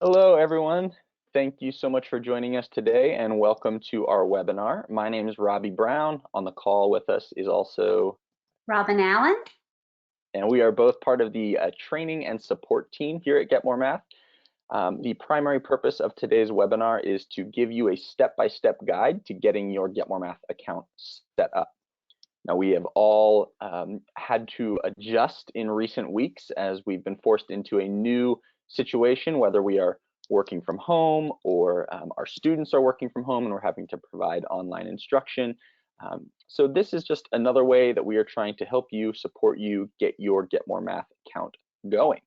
Hello, everyone. Thank you so much for joining us today and welcome to our webinar. My name is Robbie Brown. On the call with us is also, Robin Allen. and we are both part of the training and support team here at Get More Math. The primary purpose of today's webinar is to give you a step-by-step guide to getting your Get More Math account set up. Now, we have all had to adjust in recent weeks as we've been forced into a new situation, whether we are working from home or our students are working from home and we're having to provide online instruction. So this is just another way that we are trying to help you, support you, get your Get More Math account going.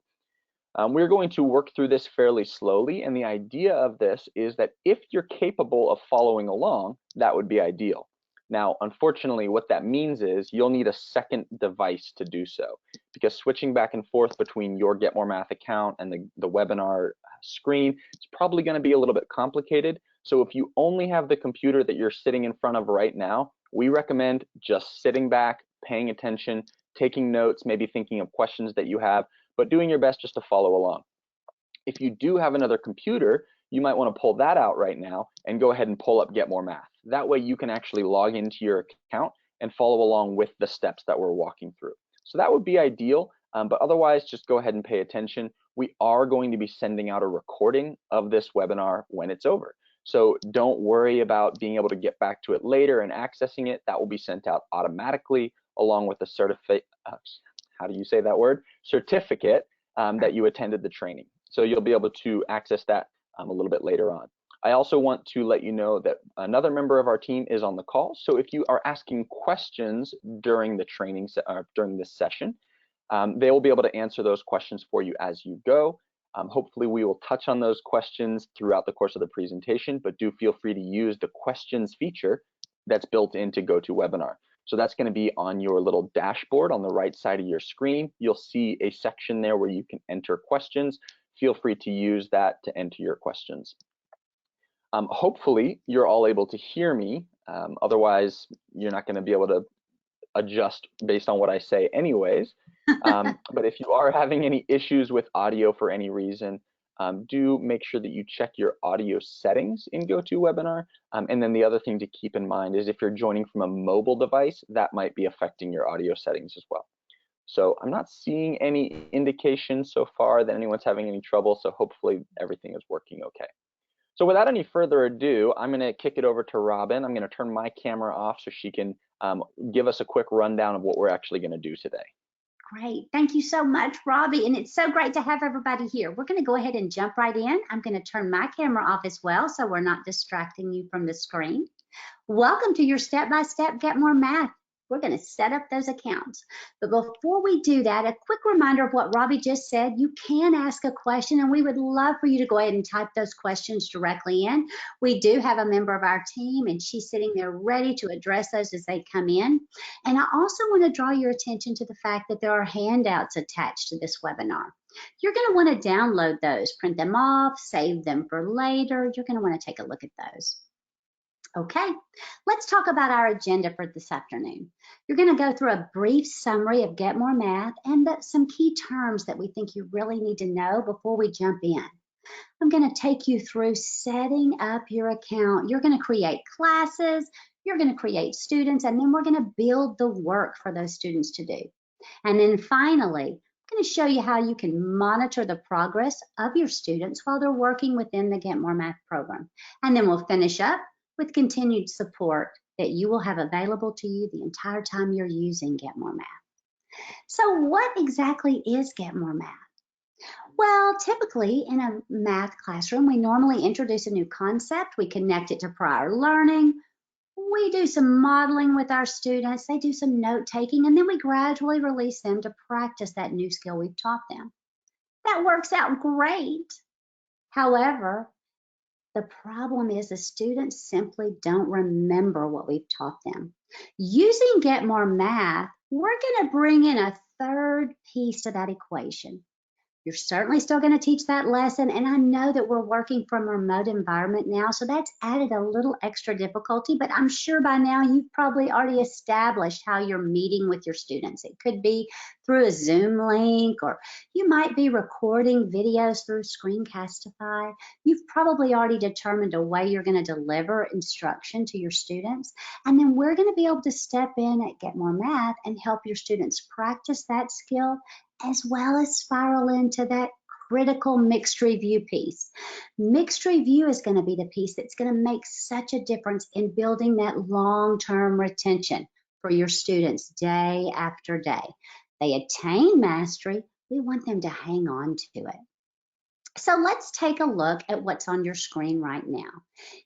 We're going to work through this fairly slowly, and the idea of this is that if you're capable of following along, that would be ideal. Now, unfortunately, what that means is you'll need a second device to do so, because switching back and forth between your Get More Math account and the webinar screen is probably going to be a little bit complicated. So if you only have the computer that you're sitting in front of right now, we recommend just sitting back, paying attention, taking notes, maybe thinking of questions that you have, but doing your best just to follow along. If you do have another computer, you might want to pull that out right now and go ahead and pull up Get More Math. That way you can actually log into your account and follow along with the steps that we're walking through. So that would be ideal, but otherwise just go ahead and pay attention. We are going to be sending out a recording of this webinar when it's over. So don't worry about being able to get back to it later and accessing it. That will be sent out automatically along with the certificate, how do you say that word? Certificate that you attended the training. So you'll be able to access that a little bit later on. I also want to let you know that another member of our team is on the call. So if you are asking questions during the training, during this session, they will be able to answer those questions for you as you go. Hopefully we will touch on those questions throughout the course of the presentation, but do feel free to use the questions feature that's built into GoToWebinar. So that's going to be on your little dashboard on the right side of your screen. You'll see a section there where you can enter questions. Feel free to use that to enter your questions. Hopefully you're all able to hear me. Otherwise, you're not going to be able to adjust based on what I say anyways. But if you are having any issues with audio for any reason, do make sure that you check your audio settings in GoToWebinar. And then the other thing to keep in mind is if you're joining from a mobile device, that might be affecting your audio settings as well. So I'm not seeing any indication so far that anyone's having any trouble, so hopefully everything is working okay. So without any further ado, I'm going to kick it over to Robin. I'm going to turn my camera off so she can give us a quick rundown of what we're actually going to do today. Great. Thank you so much, Robbie. And it's so great to have everybody here. We're going to go ahead and jump right in. I'm going to turn my camera off as well so we're not distracting you from the screen. Welcome to your step-by-step Get More Math. We're going to set up those accounts. But before we do that, a quick reminder of what Robbie just said. You can ask a question, and we would love for you to go ahead and type those questions directly in. We do have a member of our team, and she's sitting there ready to address those as they come in. And I also want to draw your attention to the fact that there are handouts attached to this webinar. You're going to want to download those, print them off, save them for later. You're going to want to take a look at those. Okay, let's talk about our agenda for this afternoon. You're going to go through a brief summary of Get More Math and some key terms that we think you really need to know before we jump in. I'm going to take you through setting up your account. You're going to create classes, you're going to create students, and then we're going to build the work for those students to do. And then finally, I'm going to show you how you can monitor the progress of your students while they're working within the Get More Math program. And then we'll finish up with continued support that you will have available to you the entire time you're using Get More Math. So what exactly is Get More Math? Well, typically in a math classroom, we normally introduce a new concept, we connect it to prior learning, we do some modeling with our students, they do some note taking, and then we gradually release them to practice that new skill we've taught them. That works out great. However, the problem is the students simply don't remember what we've taught them. Using Get More Math, we're going to bring in a third piece to that equation. You're certainly still going to teach that lesson, and I know that we're working from a remote environment now, so that's added a little extra difficulty, but I'm sure by now you've probably already established how you're meeting with your students. It could be through a Zoom link, or you might be recording videos through Screencastify. You've probably already determined a way you're going to deliver instruction to your students, and then we're going to be able to step in at Get More Math and help your students practice that skill, as well as spiral into that critical mixed review piece. Mixed review is going to be the piece that's going to make such a difference in building that long-term retention for your students day after day. They attain mastery, we want them to hang on to it. So let's take a look at what's on your screen right now.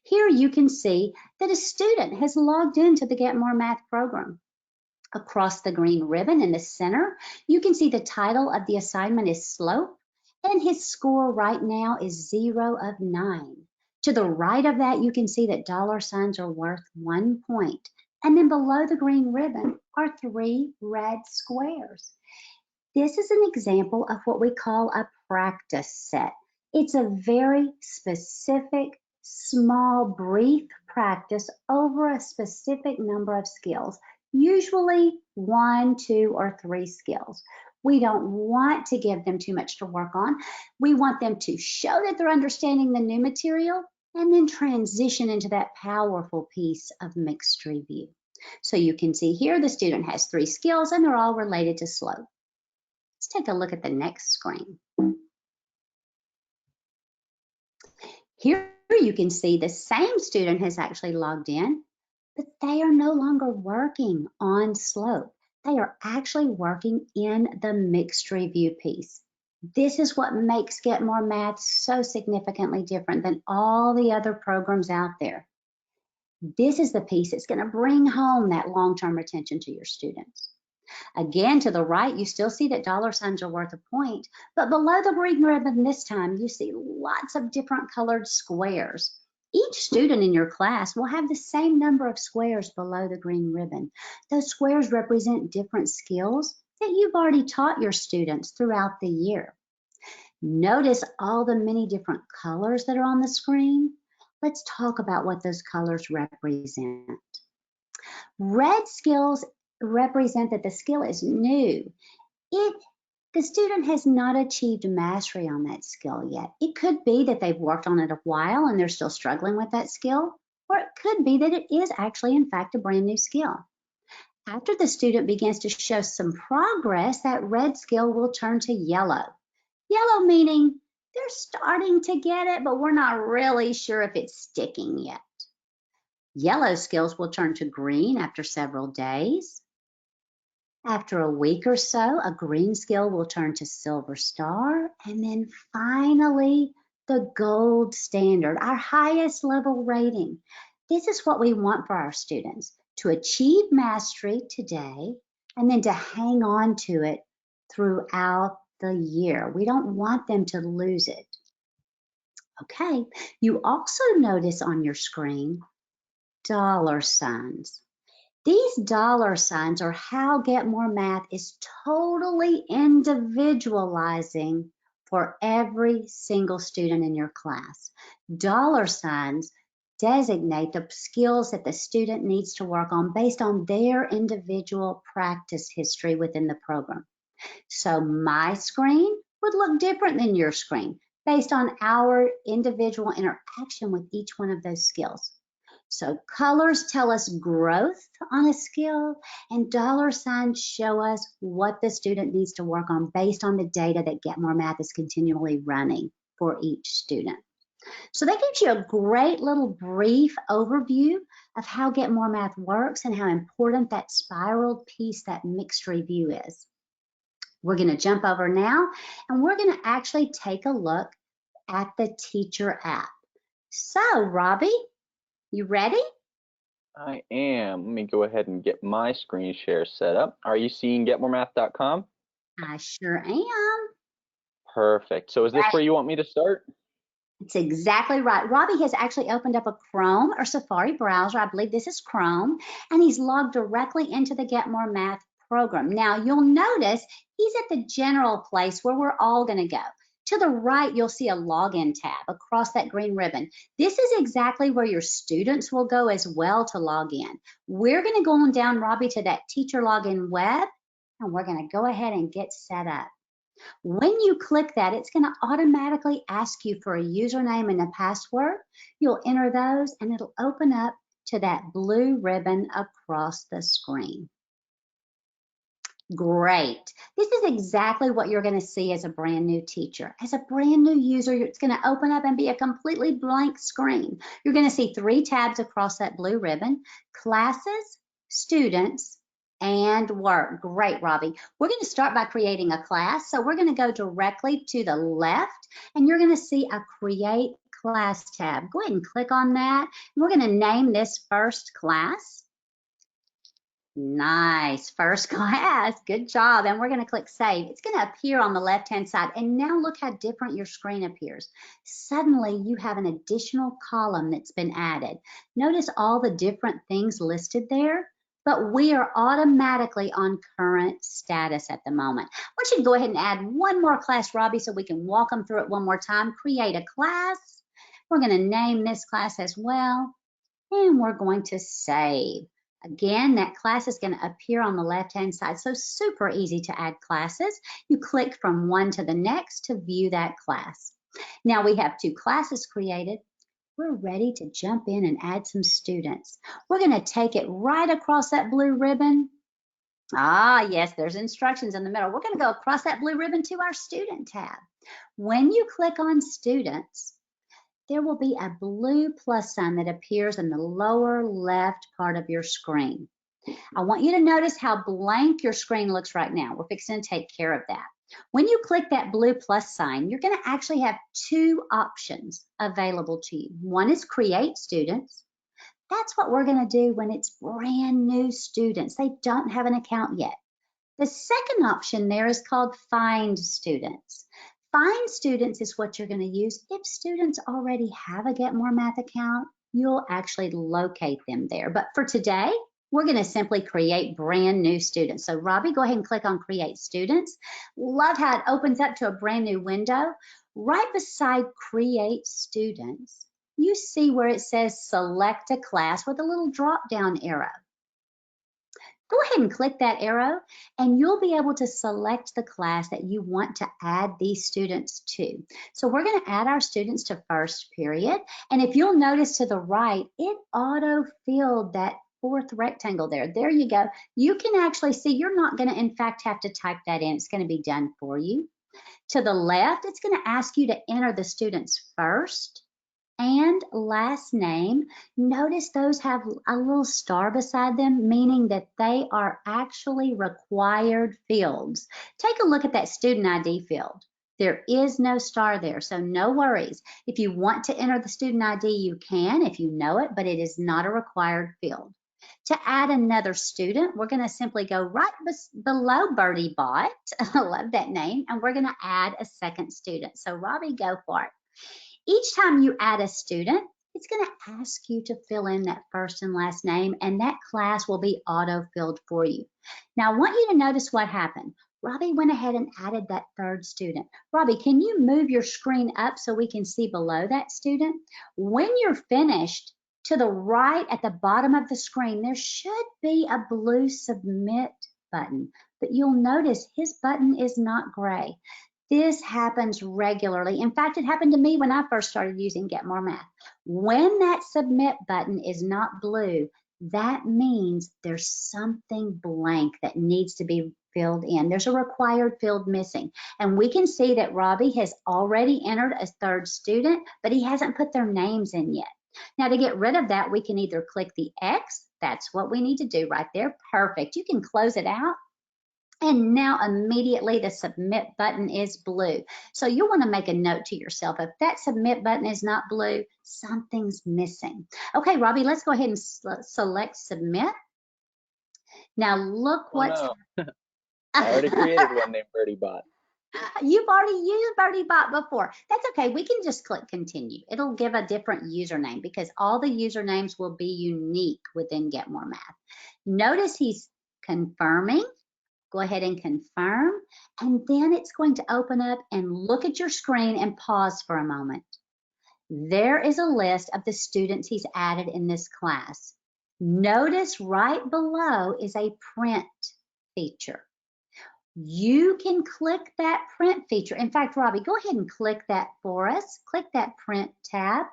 Here you can see that a student has logged into the Get More Math program. Across the green ribbon in the center, you can see the title of the assignment is Slope, and his score right now is 0 of 9. To the right of that, you can see that dollar signs are worth 1 point. And then below the green ribbon are 3 red squares. This is an example of what we call a practice set. It's a very specific, small, brief practice over a specific number of skills. Usually 1, 2, or 3 skills. We don't want to give them too much to work on. We want them to show that they're understanding the new material and then transition into that powerful piece of mixed review. So you can see here the student has 3 skills and they're all related to slope. Let's take a look at the next screen. Here you can see the same student has actually logged in, but they are no longer working on slope. They are actually working in the mixed review piece. This is what makes Get More Math so significantly different than all the other programs out there. This is the piece that's going to bring home that long-term retention to your students. Again, to the right, you still see that dollar signs are worth a point, but below the green ribbon this time, you see lots of different colored squares. Each student in your class will have the same number of squares below the green ribbon. Those squares represent different skills that you've already taught your students throughout the year. Notice all the many different colors that are on the screen. Let's talk about what those colors represent. Red skills represent that the skill is new. The student has not achieved mastery on that skill yet. It could be that they've worked on it a while and they're still struggling with that skill, or it could be that it is actually, in fact, a brand new skill. After the student begins to show some progress, that red skill will turn to yellow. Yellow meaning they're starting to get it, but we're not really sure if it's sticking yet. Yellow skills will turn to green after several days. After a week or so, a green skill will turn to silver star, and then finally, the gold standard, our highest level rating. This is what we want for our students, to achieve mastery today, and then to hang on to it throughout the year. We don't want them to lose it. Okay, you also notice on your screen dollar signs. These dollar signs are how Get More Math is totally individualizing for every single student in your class. Dollar signs designate the skills that the student needs to work on based on their individual practice history within the program. So my screen would look different than your screen based on our individual interaction with each one of those skills. So colors tell us growth on a skill, and dollar signs show us what the student needs to work on based on the data that Get More Math is continually running for each student. So that gives you a great little brief overview of how Get More Math works and how important that spiral piece, that mixed review is. We're going to jump over now, and we're going to actually take a look at the teacher app. So, Robbie, you ready? I am. Let me go ahead and get my screen share set up. Are you seeing getmoremath.com? I sure am. Perfect. So is this where you want me to start? It's exactly right. Robbie has actually opened up a Chrome or Safari browser. I believe this is Chrome, and he's logged directly into the Get More Math program. Now you'll notice he's at the general place where we're all going to go. To the right, you'll see a login tab across that green ribbon. This is exactly where your students will go as well to log in. We're going to go on down, Robbie, to that teacher login web, and we're going to go ahead and get set up. When you click that, it's going to automatically ask you for a username and a password. You'll enter those, and it'll open up to that blue ribbon across the screen. Great. This is exactly what you're going to see as a brand new teacher. As a brand new user, it's going to open up and be a completely blank screen. You're going to see 3 tabs across that blue ribbon: classes, students, and work. Great, Robbie. We're going to start by creating a class. So we're going to go directly to the left, and you're going to see a create class tab. Go ahead and click on that. We're going to name this first class. Nice, first class, good job. And we're going to click save. It's going to appear on the left-hand side. And now look how different your screen appears. Suddenly you have an additional column that's been added. Notice all the different things listed there, but we are automatically on current status at the moment. I want you to go ahead and add one more class, Robbie, so we can walk them through it one more time. Create a class. We're going to name this class as well, and we're going to save. Again, that class is going to appear on the left-hand side, so super easy to add classes. You click from one to the next to view that class. Now we have 2 classes created. We're ready to jump in and add some students. We're going to take it right across that blue ribbon. Ah, yes, there's instructions in the middle. We're going to go across that blue ribbon to our student tab. When you click on students, there will be a blue plus sign that appears in the lower left part of your screen. I want you to notice how blank your screen looks right now. We're fixing to take care of that. When you click that blue plus sign, you're going to actually have 2 options available to you. One is create students. That's what we're going to do when it's brand new students. They don't have an account yet. The second option there is called find students. Find students is what you're going to use if students already have a Get More Math account. You'll actually locate them there. But for today, we're going to simply create brand new students. So Robbie, go ahead and click on create students. Love how it opens up to a brand new window. Right beside create students, you see where it says select a class with a little drop down arrow. Go ahead and click that arrow, and you'll be able to select the class that you want to add these students to. So we're going to add our students to first period. And if you'll notice to the right, it auto-filled that 4th rectangle there. There you go. You can actually see you're not going to, in fact, have to type that in. It's going to be done for you. To the left, it's going to ask you to enter the student's first and last name. Notice those have a little star beside them, meaning that they are actually required fields. Take a look at that student ID field. There is no star there, so no worries. If you want to enter the student ID, you can if you know it, but it is not a required field. To add another student, we're going to simply go right below Birdie Bot. I love that name. And we're going to add a second student. So Robbie, go for it. Each time you add a student, it's going to ask you to fill in that first and last name, and that class will be auto-filled for you. Now, I want you to notice what happened. Robbie went ahead and added that 3rd student. Robbie, can you move your screen up so we can see below that student? When you're finished, to the right at the bottom of the screen, there should be a blue submit button, but you'll notice his button is not gray. This happens regularly. In fact, it happened to me when I first started using Get More Math. When that submit button is not blue, that means there's something blank that needs to be filled in. There's a required field missing. And we can see that Robbie has already entered a 3rd student, but he hasn't put their names in yet. Now, to get rid of that, we can either click the X. That's what we need to do right there. Perfect. You can close it out. And now immediately the submit button is blue. So you'll want to make a note to yourself. If that submit button is not blue, something's missing. Okay, Robbie, let's go ahead and select submit. Now look what's... Oh, no. I already created one named Birdie Bot. You've already used Birdie Bot before. That's okay. We can just click continue. It'll give a different username because all the usernames will be unique within Get More Math. Notice he's confirming Go ahead and confirm, and then it's going to open up and look at your screen and pause for a moment. There is a list of the students he's added in this class. Notice right below is a print feature. You can click that print feature. In fact, Robbie, go ahead and click that for us. Click that print tab.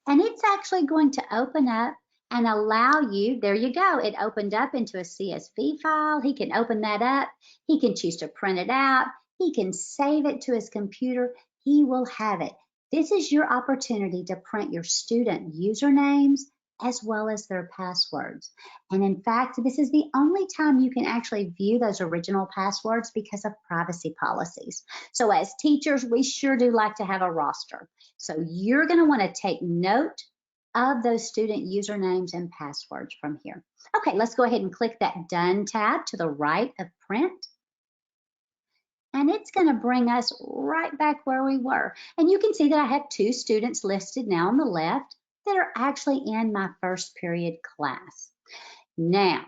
And it's actually going to open up and allow you, there you go, it opened up into a CSV file. He can open that up. He can choose to print it out. He can save it to his computer. He will have it. This is your opportunity to print your student usernames as well as their passwords. And in fact, this is the only time you can actually view those original passwords because of privacy policies. So as teachers, we sure do like to have a roster. So you're going to want to take note of those student usernames and passwords from here. Okay, let's go ahead and click that Done tab to the right of Print. And it's going to bring us right back where we were. And you can see that I have 2 students listed now on the left that are actually in my first period class. Now,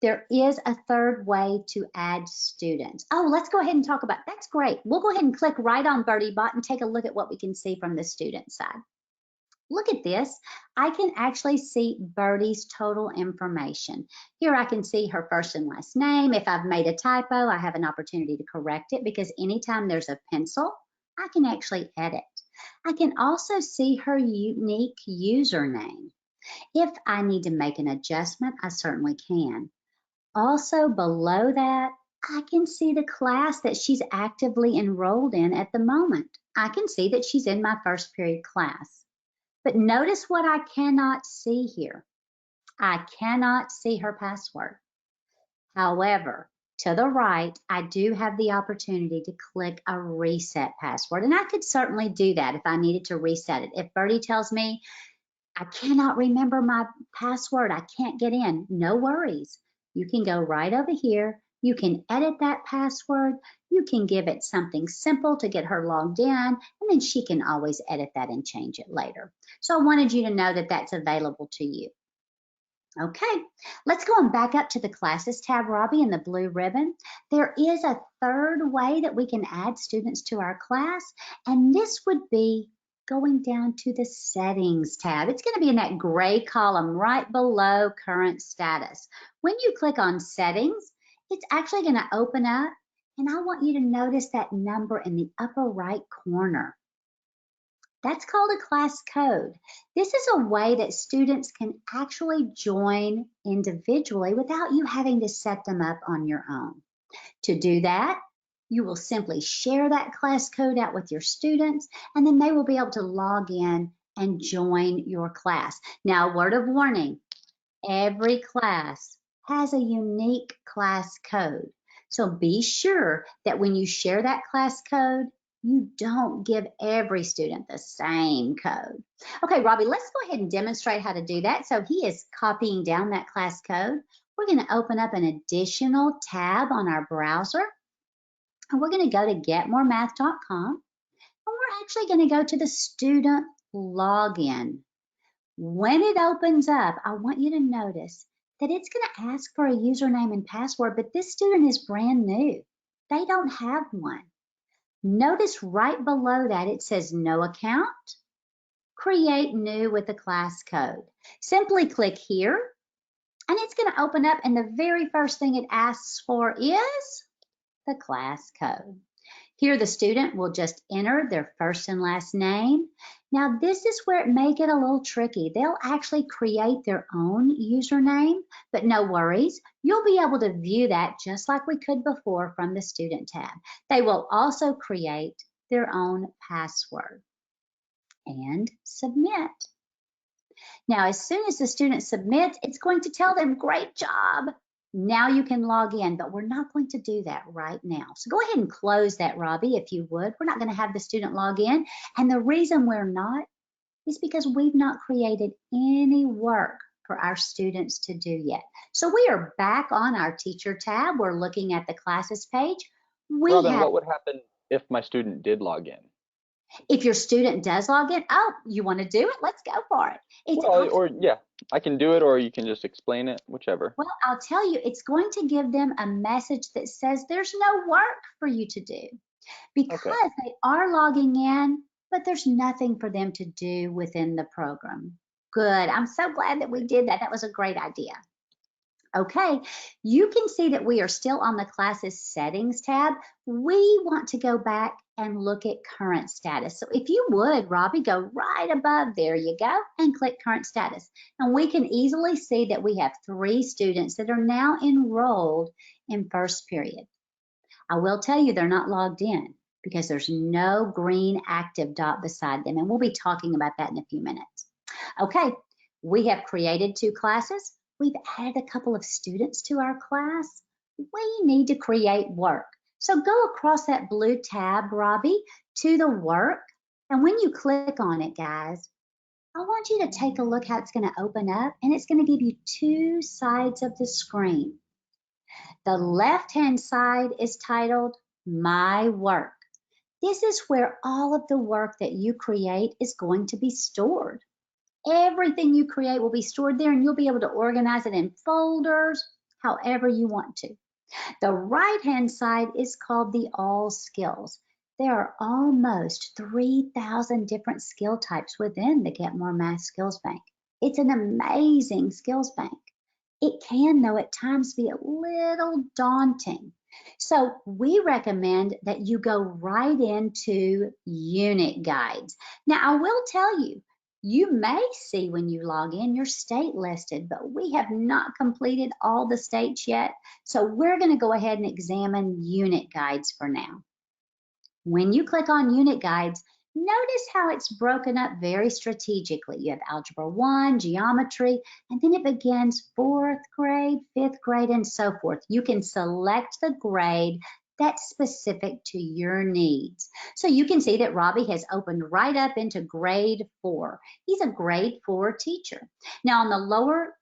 there is a third way to add students. Oh, let's go ahead and talk about, that's great. We'll go ahead and click right on BirdieBot and take a look at what we can see from the student side. Look at this. I can actually see Birdie's total information. Here I can see her first and last name. If I've made a typo, I have an opportunity to correct it because anytime there's a pencil, I can actually edit. I can also see her unique username. If I need to make an adjustment, I certainly can. Also below that, I can see the class that she's actively enrolled in at the moment. I can see that she's in my first period class. But notice what I cannot see here. I cannot see her password. However, to the right, I do have the opportunity to click a reset password. And I could certainly do that if I needed to reset it. If Birdie tells me, I cannot remember my password, I can't get in, no worries. You can go right over here. You can edit that password. You can give it something simple to get her logged in, and then she can always edit that and change it later. So I wanted you to know that that's available to you. Okay, let's go on back up to the Classes tab, Robbie, in the blue ribbon. There is a third way that we can add students to our class, and this would be going down to the Settings tab. It's going to be in that gray column right below Current Status. When you click on Settings, it's actually going to open up, and I want you to notice that number in the upper right corner. That's called a class code. This is a way that students can actually join individually without you having to set them up on your own. To do that, you will simply share that class code out with your students, and then they will be able to log in and join your class. Now, a word of warning, every class has a unique class code. So be sure that when you share that class code, you don't give every student the same code. Okay, Robbie, let's go ahead and demonstrate how to do that. So he is copying down that class code. We're going to open up an additional tab on our browser. And we're going to go to getmoremath.com. And we're actually going to go to the student login. When it opens up, I want you to notice that it's going to ask for a username and password, but this student is brand new. They don't have one. Notice right below that it says no account, create new with the class code. Simply click here and it's going to open up, and the very first thing it asks for is the class code. Here the student will just enter their first and last name. Now this is where it may get a little tricky. They'll actually create their own username, but no worries. You'll be able to view that just like we could before from the student tab. They will also create their own password and submit. Now as soon as the student submits, it's going to tell them, great job. Now you can log in, but we're not going to do that right now. So go ahead and close that, Robbie, if you would. We're not going to have the student log in. And the reason we're not is because we've not created any work for our students to do yet. So we are back on our teacher tab. We're looking at the classes page. Robin, what would happen if my student did log in? If your student does log in, oh, you want to do it? Let's go for it. It's Well, actually, or yeah, I can do it, or you can just explain it, whichever. well, I'll tell you, it's going to give them a message that says there's no work for you to do Okay. because they are logging in, but there's nothing for them to do within the program. Good. I'm so glad that we did that. That was a great idea. Okay, you can see that we are still on the classes settings tab. We want to go back and look at current status. So if you would, Robbie, go right above, there you go, and click current status. And we can easily see that we have 3 students that are now enrolled in first period. I will tell you they're not logged in because there's no green active dot beside them. And we'll be talking about that in a few minutes. Okay, we have created 2 classes. We've added a couple of students to our class. We need to create work. So go across that blue tab, Robbie, to the work. And when you click on it, guys, I want you to take a look how it's going to open up. And it's going to give you 2 sides of the screen. The left-hand side is titled My Work. This is where all of the work that you create is going to be stored. Everything you create will be stored there and you'll be able to organize it in folders, however you want to. The right-hand side is called the All Skills. There are almost 3,000 different skill types within the Get More Math Skills Bank. It's an amazing skills bank. It can, though, at times be a little daunting. So we recommend that you go right into unit guides. Now, I will tell you, you may see when you log in your state listed, but we have not completed all the states yet. So we're going to go ahead and examine unit guides for now. When you click on unit guides, notice how it's broken up very strategically. You have Algebra 1, Geometry, and then it begins 4th grade, 5th grade, and so forth. You can select the grade that's specific to your needs. So you can see that Robbie has opened right up into grade 4. He's a grade 4 teacher. Now on the lower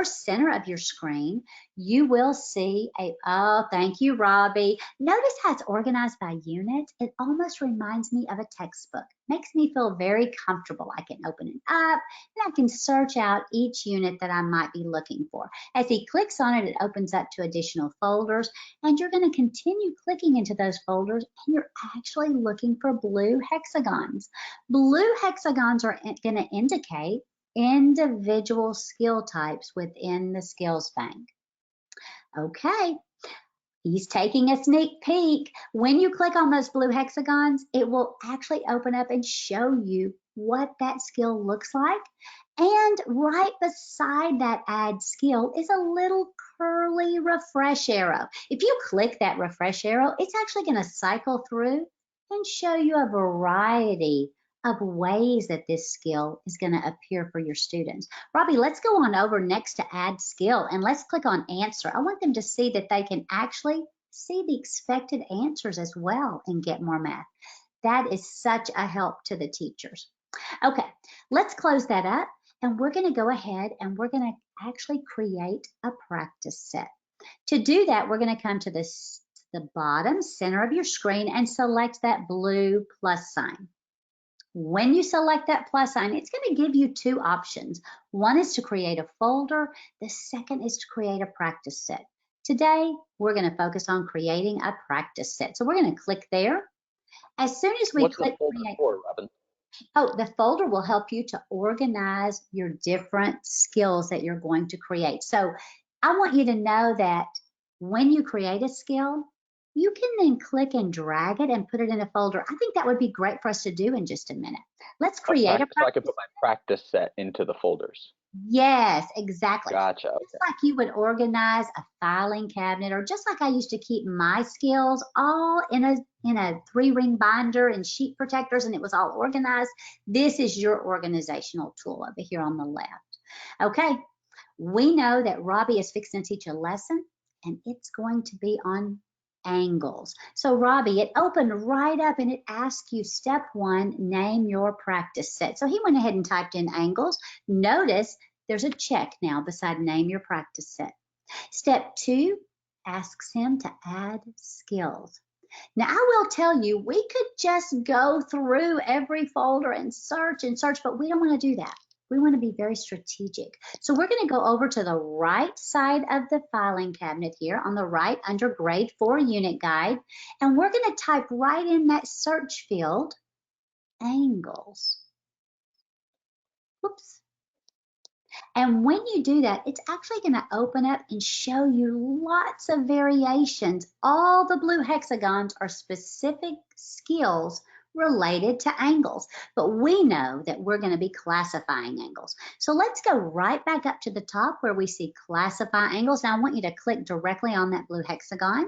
center of your screen, you will see oh, thank you, Robbie. Notice how it's organized by unit. It almost reminds me of a textbook. Makes me feel very comfortable. I can open it up and I can search out each unit that I might be looking for. As he clicks on it, it opens up to additional folders, and you're going to continue clicking into those folders, and you're actually looking for blue hexagons. Blue hexagons are going to indicate individual skill types within the skills bank. Okay, he's taking a sneak peek. When you click on those blue hexagons, it will actually open up and show you what that skill looks like. And right beside that add skill is a little curly refresh arrow. If you click that refresh arrow, it's actually going to cycle through and show you a variety of ways that this skill is going to appear for your students. Robbie, let's go on over next to add skill and let's click on answer. I want them to see that they can actually see the expected answers as well and Get More Math. That is such a help to the teachers. Okay, let's close that up and we're going to go ahead and we're going to actually create a practice set. To do that, we're going to come to the bottom center of your screen and select that blue plus sign. When you select that plus sign, it's going to give you 2 options. One is to create a folder. The second is to create a practice set. Today, we're going to focus on creating a practice set. So we're going to click there. As soon as we What's the click folder create, for, Robin? oh, the folder will help you to organize your different skills that you're going to create. So I want you to know that when you create a skill, you can then click and drag it and put it in a folder. I think that would be great for us to do in just a minute. Let's create a So I can practice. put my practice set into the folders. Yes, exactly. Gotcha. Just Okay. like you would organize a filing cabinet, or just like I used to keep my skills all in a 3-ring binder and sheet protectors, and it was all organized. This is your organizational tool over here on the left. Okay, we know that Robbie is fixing to teach a lesson, and it's going to be on angles. So Robbie, it opened right up and it asked you step 1, name your practice set. So he went ahead and typed in angles. Notice there's a check now beside name your practice set. Step 2 asks him to add skills. Now, I will tell you, we could just go through every folder and search, but we don't want to do that. We want to be very strategic. So we're going to go over to the right side of the filing cabinet here on the right under Grade 4 Unit Guide, and we're going to type right in that search field, angles. Whoops. And when you do that, it's actually going to open up and show you lots of variations. All the blue hexagons are specific skills related to angles, but we know that we're going to be classifying angles. So let's go right back up to the top where we see classify angles. Now I want you to click directly on that blue hexagon.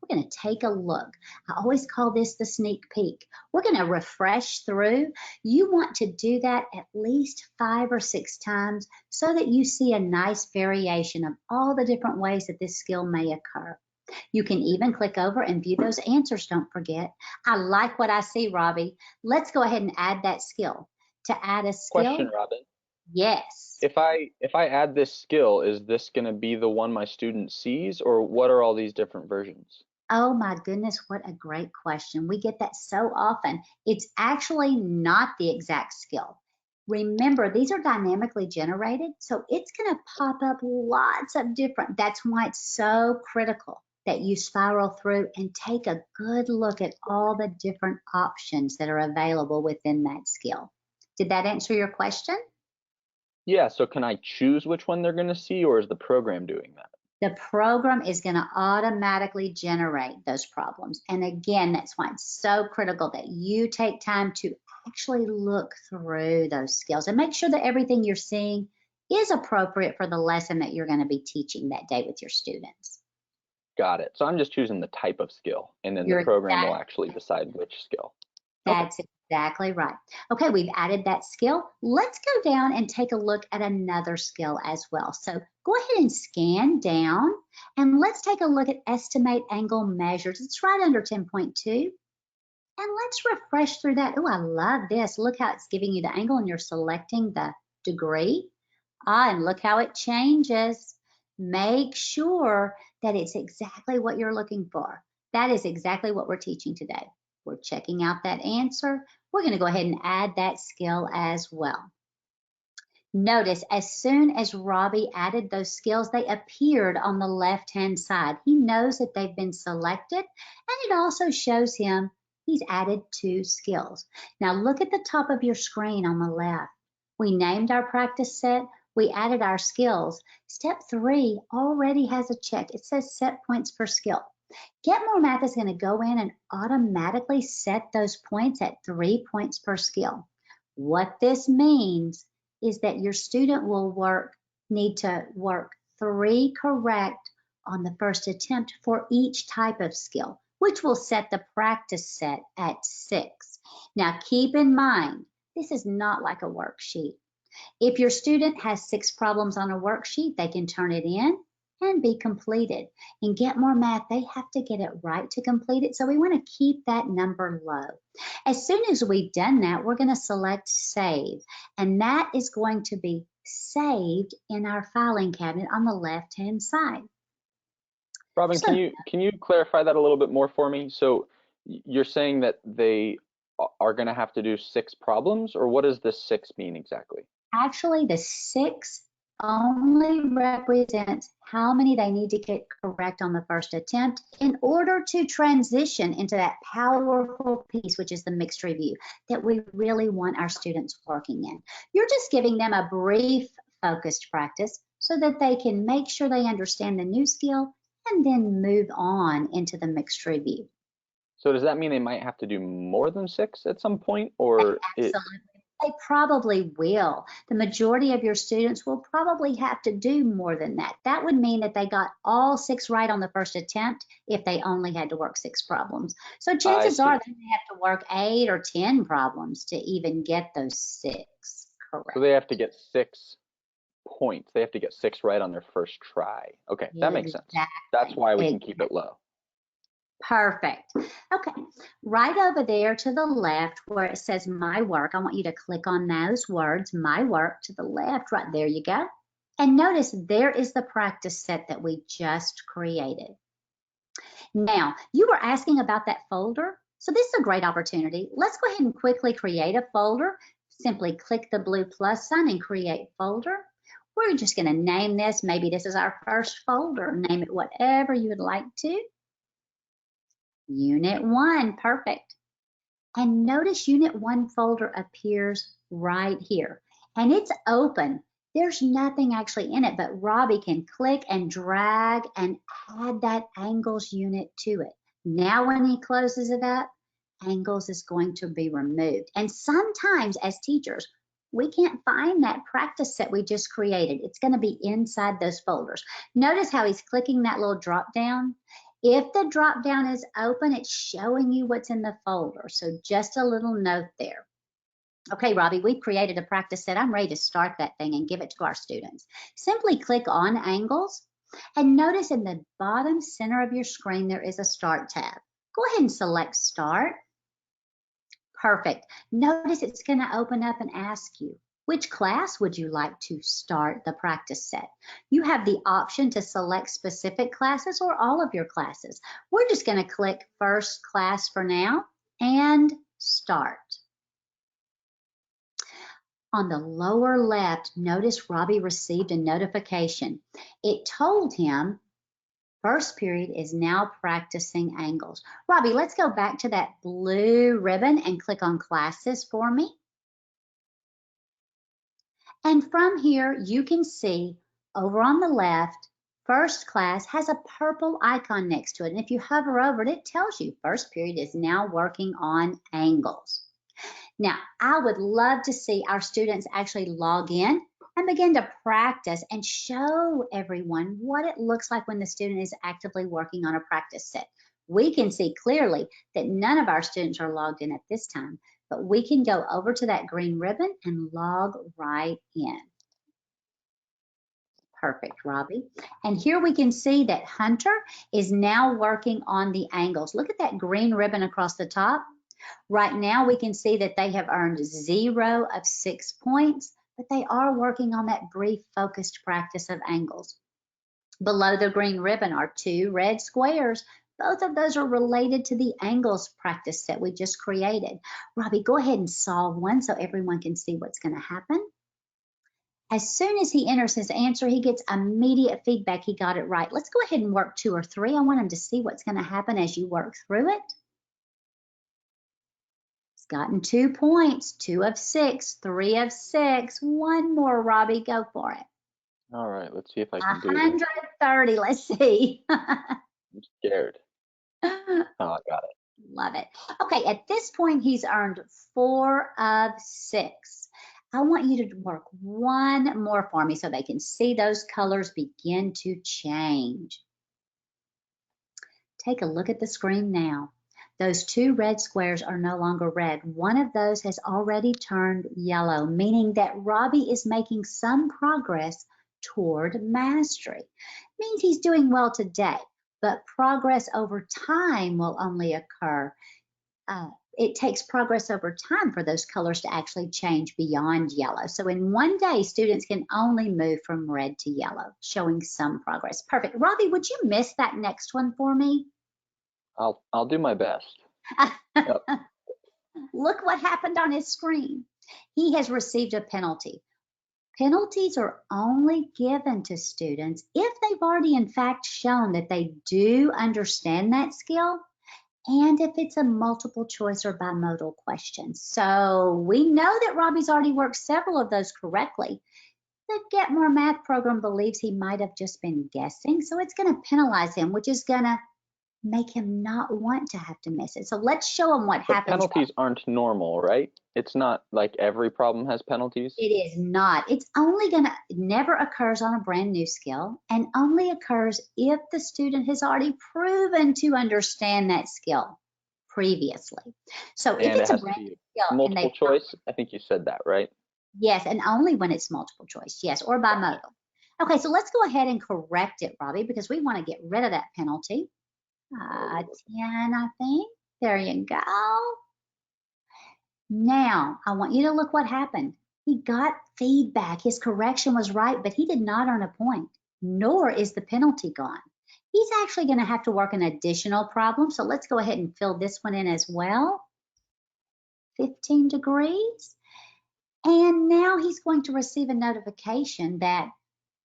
We're going to take a look. I always call this the sneak peek. We're going to refresh through. You want to do that at least 5 or 6 times so that you see a nice variation of all the different ways that this skill may occur. You can even click over and view those answers, don't forget. I like what I see, Robbie. Let's go ahead and add that skill. To add a skill. Question, Robin. Yes. If I add this skill, is this going to be the one my student sees, or what are all these different versions? Oh my goodness, what a great question. We get that so often. It's actually not the exact skill. Remember, these are dynamically generated, so it's going to pop up lots of different. That's why it's so critical that you spiral through and take a good look at all the different options that are available within that skill. Did that answer your question? Yeah, so can I choose which one they're going to see, or is the program doing that? The program is going to automatically generate those problems. And again, that's why it's so critical that you take time to actually look through those skills and make sure that everything you're seeing is appropriate for the lesson that you're going to be teaching that day with your students. Got it. So I'm just choosing the type of skill, and then You're the program will actually decide which skill. That's exactly right. Okay, we've added that skill. Let's go down and take a look at another skill as well. So go ahead and scan down, and let's take a look at estimate angle measures. It's right under 10.2. And let's refresh through that. Oh, I love this. Look how it's giving you the angle and you're selecting the degree. And look how it changes. Make sure that it's exactly what you're looking for. That is exactly what we're teaching today. We're checking out that answer. We're going to go ahead and add that skill as well. Notice as soon as Robbie added those skills, they appeared on the left-hand side. He knows that they've been selected, and it also shows him he's added 2 skills. Now look at the top of your screen on the left. We named our practice set. We added our skills. Step 3 already has a check. It says set points per skill. Get More Math is going to go in and automatically set those points at 3 points per skill. What this means is that your student will need to work 3 correct on the first attempt for each type of skill, which will set the practice set at 6. Now keep in mind, this is not like a worksheet. If your student has 6 problems on a worksheet, they can turn it in and be completed. In Get More Math, they have to get it right to complete it, so we want to keep that number low. As soon as we've done that, we're going to select Save, and that is going to be saved in our filing cabinet on the left-hand side. Robin, can you clarify that a little bit more for me? So you're saying that they are going to have to do 6 problems, or what does this 6 mean exactly? Actually, the 6 only represents how many they need to get correct on the first attempt in order to transition into that powerful piece, which is the mixed review that we really want our students working in. You're just giving them a brief focused practice so that they can make sure they understand the new skill and then move on into the mixed review. So does that mean they might have to do more than 6 at some point, or? Absolutely. They probably will. The majority of your students will probably have to do more than that. That would mean that they got all 6 right on the first attempt if they only had to work 6 problems. So chances are they may have to work 8 or 10 problems to even get those 6 correct. So they have to get 6 points. They have to get 6 right on their first try. Okay, that makes sense. That's why we can keep it low. Perfect. Okay, right over there to the left where it says My Work, I want you to click on those words, My Work, to the left, right there you go. And notice there is the practice set that we just created. Now, you were asking about that folder. So this is a great opportunity. Let's go ahead and quickly create a folder. Simply click the blue plus sign and create folder. We're just going to name this. Maybe this is our first folder. Name it whatever you would like to. Unit 1, perfect. And notice Unit 1 folder appears right here. And it's open. There's nothing actually in it, but Robbie can click and drag and add that angles unit to it. Now when he closes it up, angles is going to be removed. And sometimes as teachers, we can't find that practice set we just created. It's going to be inside those folders. Notice how he's clicking that little drop down. If the drop down is open, it's showing you what's in the folder. So just a little note there. Okay, Robbie, we've created a practice set. I'm ready to start that thing and give it to our students. Simply click on angles and notice in the bottom center of your screen, there is a start tab. Go ahead and select start. Perfect. Notice it's going to open up and ask you, which class would you like to start the practice set? You have the option to select specific classes or all of your classes. We're just going to click first class for now and start. On the lower left, notice Robbie received a notification. It told him first period is now practicing angles. Robbie, let's go back to that blue ribbon and click on classes for me. And from here, you can see over on the left, first class has a purple icon next to it. And if you hover over it, it tells you first period is now working on angles. Now, I would love to see our students actually log in and begin to practice and show everyone what it looks like when the student is actively working on a practice set. We can see clearly that none of our students are logged in at this time, but we can go over to that green ribbon and log right in. Perfect, Robbie. And here we can see that Hunter is now working on the angles. Look at that green ribbon across the top. Right now, we can see that they have earned 0 of 6 points, but they are working on that brief focused practice of angles. Below the green ribbon are 2 red squares. Both of those are related to the angles practice set we just created. Robbie, go ahead and solve one so everyone can see what's going to happen. As soon as he enters his answer, he gets immediate feedback he got it right. Let's go ahead and work 2 or 3. I want him to see what's going to happen as you work through it. He's gotten 2 points, 2 of 6, 3 of 6. One more, Robbie, go for it. All right, let's see if I can do this. 130, let's see. I'm scared. Oh, I got it. Love it. Okay, at this point, he's earned 4 of 6. I want you to work one more for me so they can see those colors begin to change. Take a look at the screen now. Those 2 red squares are no longer red. One of those has already turned yellow, meaning that Robbie is making some progress toward mastery. Means he's doing well today, but progress over time will only occur. It takes progress over time for those colors to actually change beyond yellow. So in one day, students can only move from red to yellow, showing some progress. Perfect. Robbie, would you miss that next one for me? I'll do my best. Yep. Look what happened on his screen. He has received a penalty. Penalties are only given to students if they've already in fact shown that they do understand that skill and if it's a multiple choice or bimodal question. So we know that Robbie's already worked several of those correctly. The Get More Math program believes he might have just been guessing, so it's going to penalize him, which is going to make him not want to have to miss it. So let's show him what happens. Penalties aren't normal, right? It's not like every problem has penalties. It is not. It's only it never occurs on a brand new skill and only occurs if the student has already proven to understand that skill previously. So if it's a brand new skill, multiple choice, I think you said that, right? Yes, and only when it's multiple choice, yes, or bimodal. Okay, so let's go ahead and correct it, Robbie, because we want to get rid of that penalty. 10, I think. There you go. Now, I want you to look what happened. He got feedback. His correction was right, but he did not earn a point, nor is the penalty gone. He's actually going to have to work an additional problem. So let's go ahead and fill this one in as well. 15 degrees. And now he's going to receive a notification that,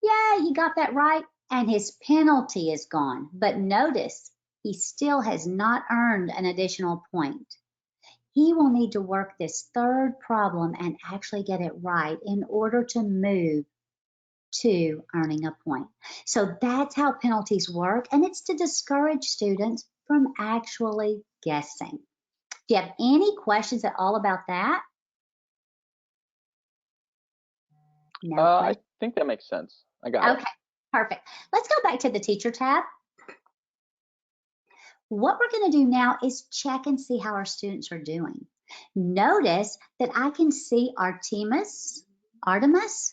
yeah, he got that right, and his penalty is gone. But notice, he still has not earned an additional point. He will need to work this third problem and actually get it right in order to move to earning a point. So that's how penalties work, and it's to discourage students from actually guessing. Do you have any questions at all about that? No I question. think that makes sense. I got it. Okay, perfect. Let's go back to the teacher tab. What we're going to do now is check and see how our students are doing. Notice that I can see Artemis,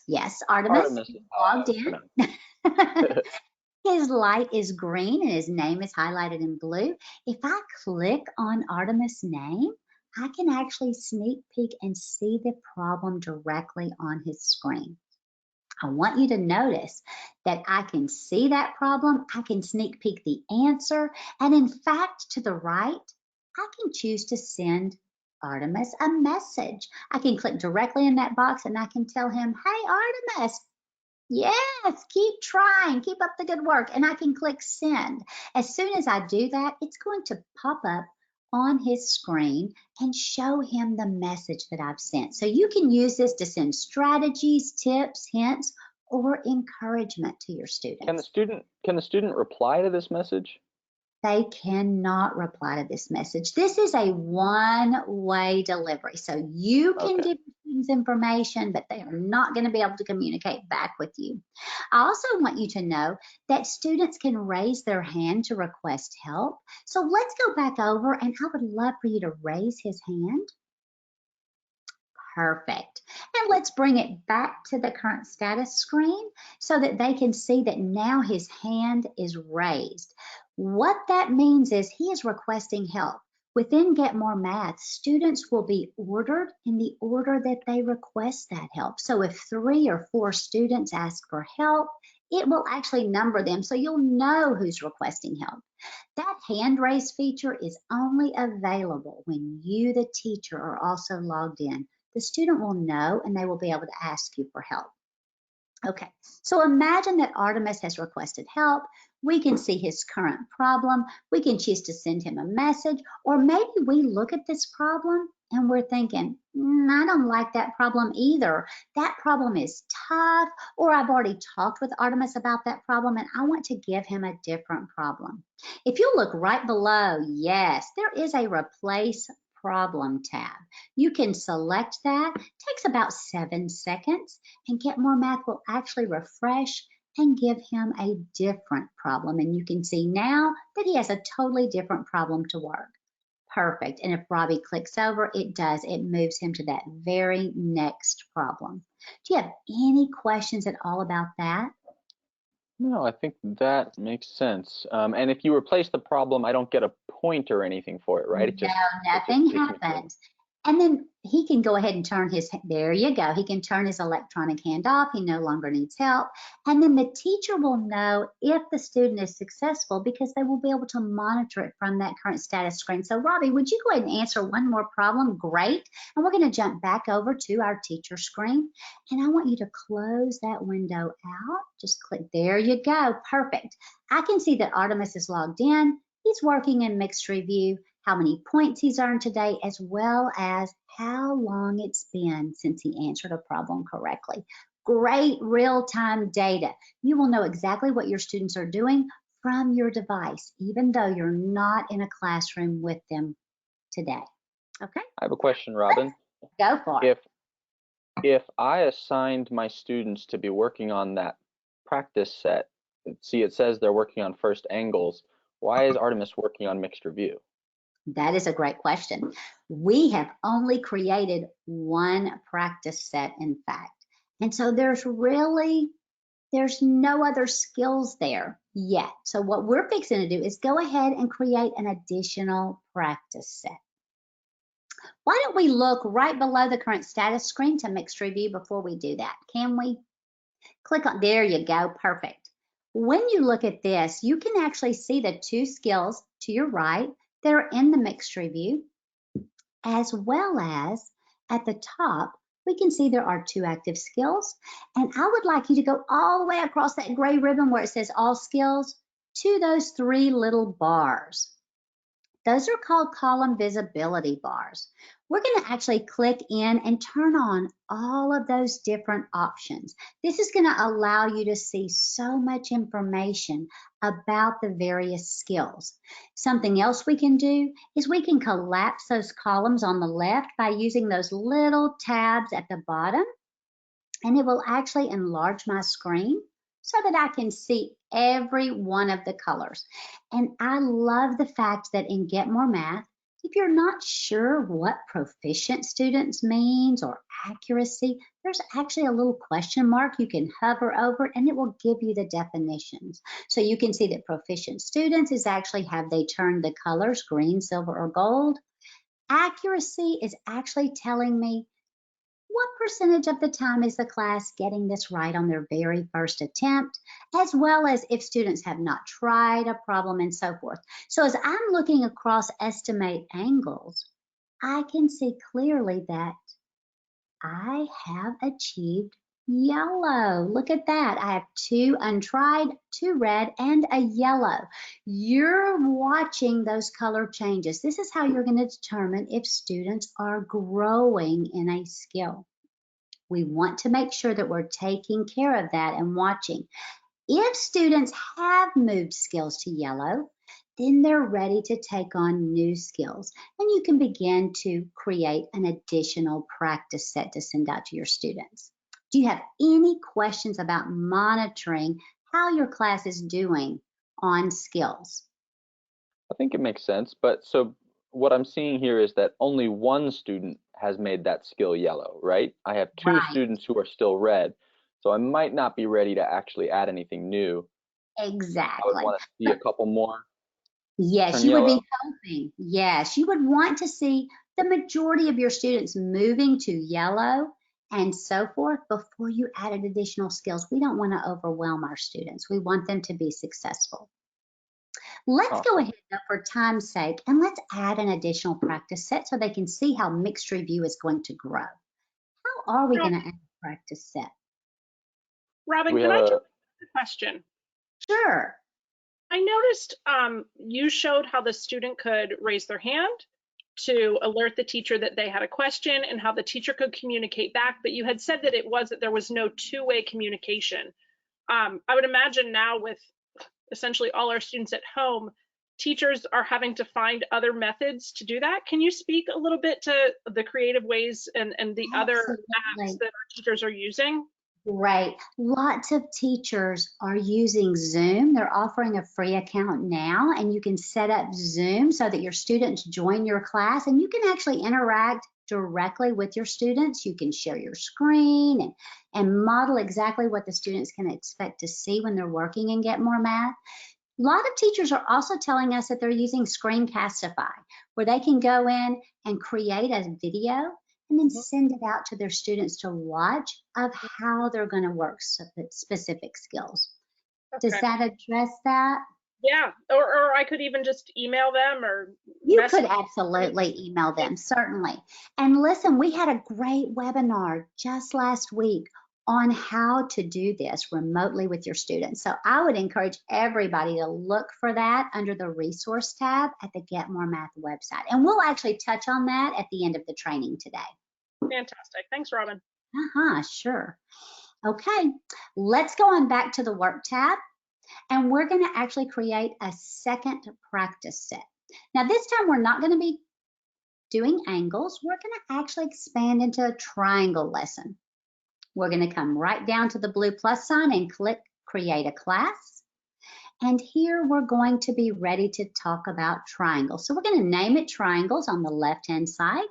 yes, Artemis Artemis is how I logged would in. pronounce it. His light is green and his name is highlighted in blue. If I click on Artemis' name, I can actually sneak peek and see the problem directly on his screen. I want you to notice that I can see that problem, I can sneak peek the answer, and in fact, to the right, I can choose to send Artemis a message. I can click directly in that box and I can tell him, hey, Artemis, yes, keep trying, keep up the good work, and I can click send. As soon as I do that, it's going to pop up on his screen and show him the message that I've sent. So you can use this to send strategies, tips, hints, or encouragement to your students. Can the student reply to this message? They cannot reply to this message. This is a one-way delivery. So you can Okay. give students information, but they are not going to be able to communicate back with you. I also want you to know that students can raise their hand to request help. So let's go back over, and I would love for you to raise his hand. Perfect. And let's bring it back to the current status screen so that they can see that now his hand is raised. What that means is he is requesting help. Within Get More Math, students will be ordered in the order that they request that help. So if 3 or 4 students ask for help, it will actually number them so you'll know who's requesting help. That hand raise feature is only available when you, the teacher, are also logged in. The student will know and they will be able to ask you for help. Okay, so imagine that Artemis has requested help. We can see his current problem. We can choose to send him a message, or maybe we look at this problem and we're thinking, I don't like that problem either. That problem is tough, or I've already talked with Artemis about that problem and I want to give him a different problem. If you look right below, yes, there is a replace problem tab. You can select that. It takes about 7 seconds, and Get More Math will actually refresh and give him a different problem. And you can see now that he has a totally different problem to work. Perfect. And if Robbie clicks over, it does. It moves him to that very next problem. Do you have any questions at all about that? No, I think that makes sense. And if you replace the problem, I don't get a point or anything for it, right? No, It just nothing takes me to. happens. And then he can go ahead and turn his, there you go. He can turn his electronic hand off. He no longer needs help. And then the teacher will know if the student is successful because they will be able to monitor it from that current status screen. So Robbie, would you go ahead and answer one more problem? Great. And we're going to jump back over to our teacher screen. And I want you to close that window out. Just click, there you go. Perfect. I can see that Artemis is logged in. He's working in mixed review, how many points he's earned today, as well as how long it's been since he answered a problem correctly. Great real-time data. You will know exactly what your students are doing from your device, even though you're not in a classroom with them today. Okay, I have a question, Robin. go for it. If I assigned my students to be working on that practice set, see it says they're working on first angles, why is Artemis working on mixed review? That is a great question. We have only created one practice set, in fact. And so there's no other skills there yet. So what we're fixing to do is go ahead and create an additional practice set. Why don't we look right below the current status screen to mixed review before we do that? Can we? Click on, there you go, perfect. When you look at this, you can actually see the two skills to your right that are in the mixed review, as well as at the top, we can see there are two active skills. And I would like you to go all the way across that gray ribbon where it says all skills to those three little bars. Those are called column visibility bars. We're going to actually click in and turn on all of those different options. This is going to allow you to see so much information about the various skills. Something else we can do is we can collapse those columns on the left by using those little tabs at the bottom, and it will actually enlarge my screen so that I can see every one of the colors. And I love the fact that in Get More Math, if you're not sure what proficient students means or accuracy, there's actually a little question mark you can hover over and it will give you the definitions. So you can see that proficient students is actually have they turned the colors green, silver, or gold. Accuracy is actually telling me what percentage of the time is the class getting this right on their very first attempt, as well as if students have not tried a problem and so forth. So as I'm looking across estimate angles, I can see clearly that I have achieved yellow. Look at that. I have two untried, two red, and a yellow. You're watching those color changes. This is how you're going to determine if students are growing in a skill. We want to make sure that we're taking care of that and watching. If students have moved skills to yellow, then they're ready to take on new skills. And you can begin to create an additional practice set to send out to your students. Do you have any questions about monitoring how your class is doing on skills? I think it makes sense, but so what I'm seeing here is that only one student has made that skill yellow, right? I have two Right, students who are still red, so I might not be ready to actually add anything new. I would exactly. want to see a couple more Yes, turn you would be yellow. hoping. Yes, you would want to see the majority of your students moving to yellow and so forth before you added additional skills. We don't want to overwhelm our students. We want them to be successful. Let's go Awesome. ahead though, for time's sake, and let's add an additional practice set so they can see how mixed review is going to grow. How are we Rob- going to add a practice set? Robin, We can have I just a, ask a question? Sure. I noticed you showed how the student could raise their hand to alert the teacher that they had a question and how the teacher could communicate back, but you had said that there was no two-way communication. I would imagine now with essentially all our students at home, teachers are having to find other methods to do that. Can you speak a little bit to the creative ways and the other apps Absolutely. that our teachers are using? Right. Lots of teachers are using Zoom. They're offering a free account now, and you can set up Zoom so that your students join your class and you can actually interact directly with your students. You can share your screen and model exactly what the students can expect to see when they're working in Get More Math. A lot of teachers are also telling us that they're using Screencastify, where they can go in and create a video and then Mhm. send it out to their students to watch of how they're going to work specific skills. Does Okay. that address that? Yeah, or I could even just email them or You message. could absolutely email them, certainly. And listen, we had a great webinar just last week on how to do this remotely with your students. So I would encourage everybody to look for that under the resource tab at the Get More Math website. And we'll actually touch on that at the end of the training today. Fantastic. Thanks, Robin. Sure. Okay, let's go on back to the work tab. And we're going to actually create a second practice set. Now, this time we're not going to be doing angles. We're going to actually expand into a triangle lesson. We're going to come right down to the blue plus sign and click Create a Class. And here we're going to be ready to talk about triangles. So we're going to name it Triangles on the left-hand side.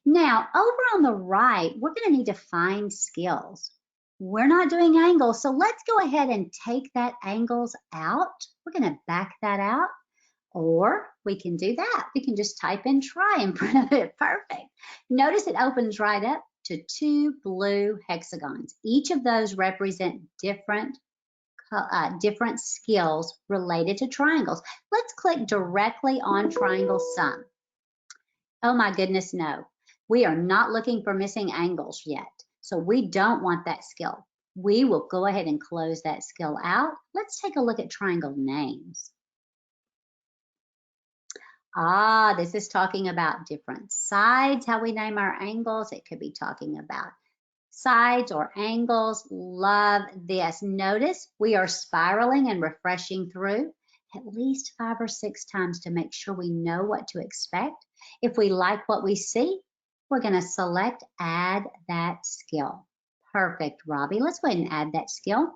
Now, over on the right, we're going to need to find skills. We're not doing angles, so let's go ahead and take that angles out. We're going to back that out, or we can do that. We can just type in try in front of it. Perfect. Notice it opens right up to two blue hexagons. Each of those represent different different skills related to triangles. Let's click directly on triangle sum. Oh my goodness, no. We are not looking for missing angles yet. So we don't want that skill. We will go ahead and close that skill out. Let's take a look at triangle names. This is talking about different sides, how we name our angles. It could be talking about sides or angles. Love this. Notice we are spiraling and refreshing through at least 5 or 6 times to make sure we know what to expect. If we like what we see, we're going to select add that skill. Perfect, Robbie. Let's go ahead and add that skill.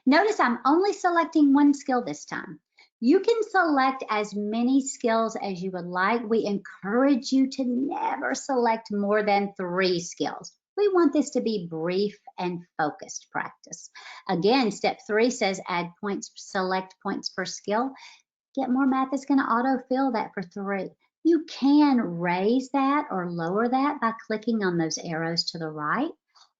Notice I'm only selecting one skill this time. You can select as many skills as you would like. We encourage you to never select more than 3 skills. We want this to be brief and focused practice. Again, step 3 says add points, select points per skill. Get More Math is going to autofill that for 3. You can raise that or lower that by clicking on those arrows to the right.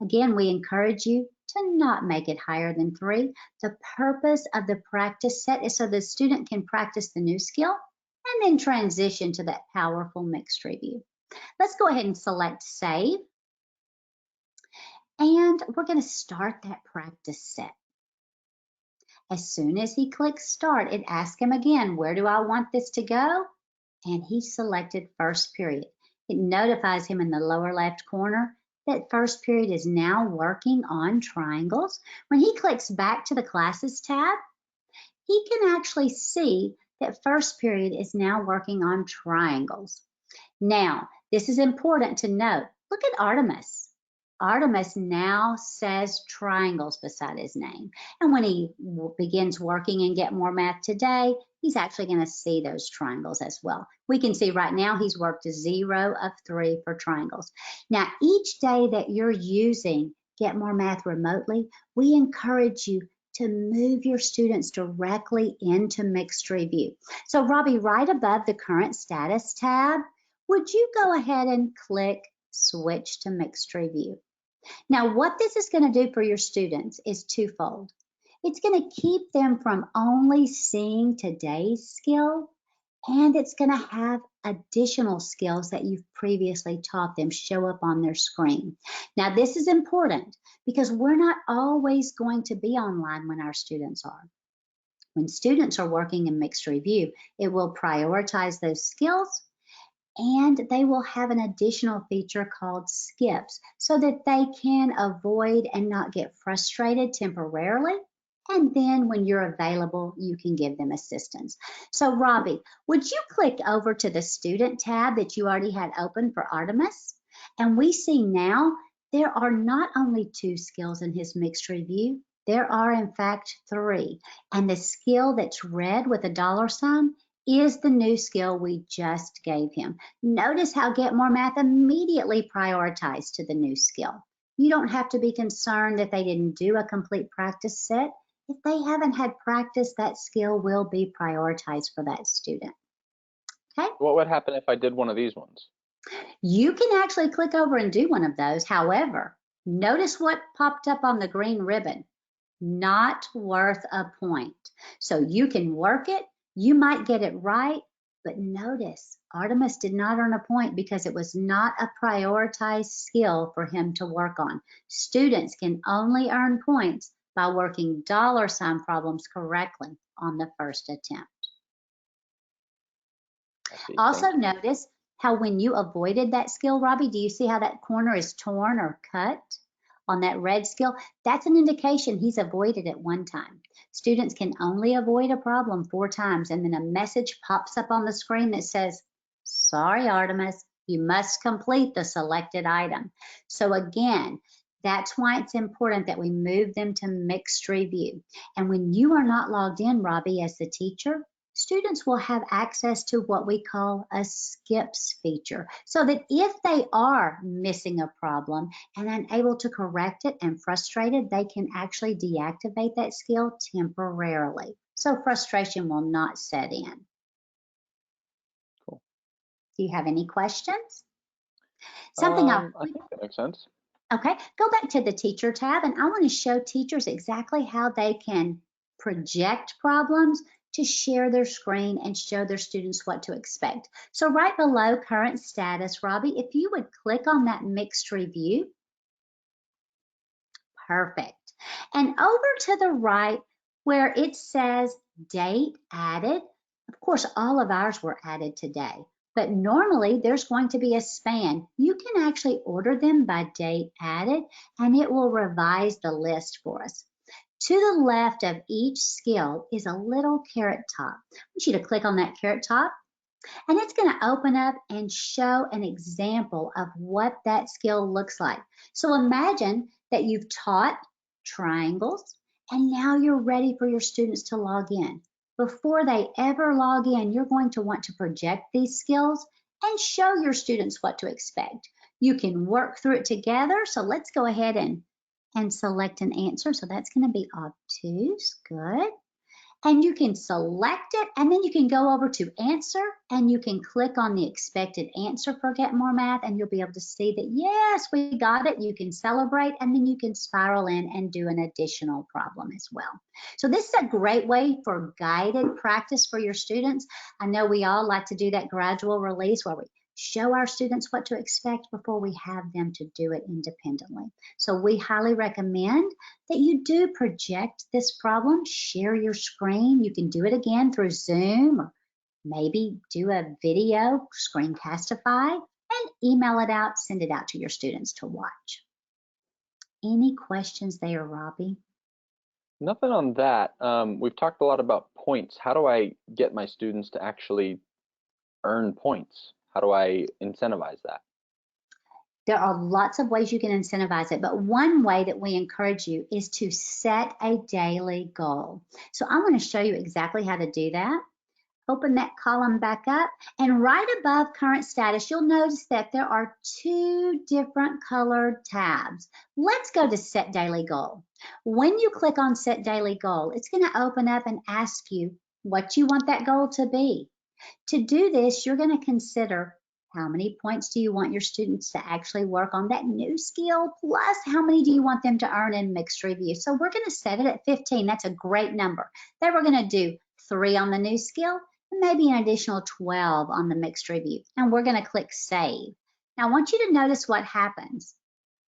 Again, we encourage you to not make it higher than 3. The purpose of the practice set is so the student can practice the new skill and then transition to that powerful mixed review. Let's go ahead and select save. And we're going to start that practice set. As soon as he clicks start, it asks him again, where do I want this to go? And he selected first period. It notifies him in the lower left corner that first period is now working on triangles. When he clicks back to the classes tab, he can actually see that first period is now working on triangles. Now, this is important to note. Look at Artemis. Artemis now says triangles beside his name. And when he begins working in Get More Math today, he's actually going to see those triangles as well. We can see right now he's worked 0 of 3 for triangles. Now, each day that you're using Get More Math remotely, we encourage you to move your students directly into mixed review. So Robbie, right above the current status tab, would you go ahead and click switch to mixed review? Now, what this is going to do for your students is twofold. It's going to keep them from only seeing today's skill, and it's going to have additional skills that you've previously taught them show up on their screen. Now, this is important because we're not always going to be online when our students are. When students are working in mixed review, it will prioritize those skills, and they will have an additional feature called skips so that they can avoid and not get frustrated temporarily. And then when you're available, you can give them assistance. So Robbie, would you click over to the student tab that you already had open for Artemis? And we see now there are not only 2 skills in his mixed review, there are in fact 3. And the skill that's red with a $sign is the new skill we just gave him. Notice how Get More Math immediately prioritized to the new skill. You don't have to be concerned that they didn't do a complete practice set. If they haven't had practice, that skill will be prioritized for that student. Okay? What would happen if I did one of these ones? You can actually click over and do one of those. However, notice what popped up on the green ribbon. Not worth a point. So you can work it. You might get it right, but notice Artemis did not earn a point because it was not a prioritized skill for him to work on. Students can only earn points by working $sign problems correctly on the first attempt. Also notice how when you avoided that skill, Robbie, do you see how that corner is torn or cut on that red skill? That's an indication he's avoided it one time. Students can only avoid a problem 4 times, and then a message pops up on the screen that says, sorry, Artemis, you must complete the selected item. So again, that's why it's important that we move them to mixed review. And when you are not logged in, Robbie, as the teacher, students will have access to what we call a skips feature, so that if they are missing a problem and unable to correct it and frustrated, they can actually deactivate that skill temporarily. So frustration will not set in. Cool. Do you have any questions? I think that makes sense. Okay, go back to the teacher tab, and I want to show teachers exactly how they can project problems to share their screen and show their students what to expect. So right below current status, Robbie, if you would click on that mixed review, perfect. And over to the right where it says date added, of course, all of ours were added today. But normally there's going to be a span. You can actually order them by date added, and it will revise the list for us. To the left of each skill is a little carrot top. I want you to click on that carrot top, and it's going to open up and show an example of what that skill looks like. So imagine that you've taught triangles, and now you're ready for your students to log in. Before they ever log in, you're going to want to project these skills and show your students what to expect. You can work through it together. So let's go ahead and select an answer. So that's going to be obtuse. Good. And you can select it, and then you can go over to answer, and you can click on the expected answer for Get More Math, and you'll be able to see that, yes, we got it. You can celebrate, and then you can spiral in and do an additional problem as well. So this is a great way for guided practice for your students. I know we all like to do that gradual release where we show our students what to expect before we have them to do it independently. So we highly recommend that you do project this problem, share your screen. You can do it again through Zoom, or maybe do a video, Screencastify, and email it out, send it out to your students to watch. Any questions there, Robbie? Nothing on that. We've talked a lot about points. How do I get my students to actually earn points? How do I incentivize that? There are lots of ways you can incentivize it, but one way that we encourage you is to set a daily goal. So I want to show you exactly how to do that. Open that column back up, and right above current status, you'll notice that there are two different colored tabs. Let's go to set daily goal. When you click on set daily goal, it's going to open up and ask you what you want that goal to be. To do this, you're going to consider how many points do you want your students to actually work on that new skill, plus how many do you want them to earn in mixed review. So we're going to set it at 15. That's a great number. Then we're going to do 3 on the new skill, and maybe an additional 12 on the mixed review. And we're going to click save. Now I want you to notice what happens.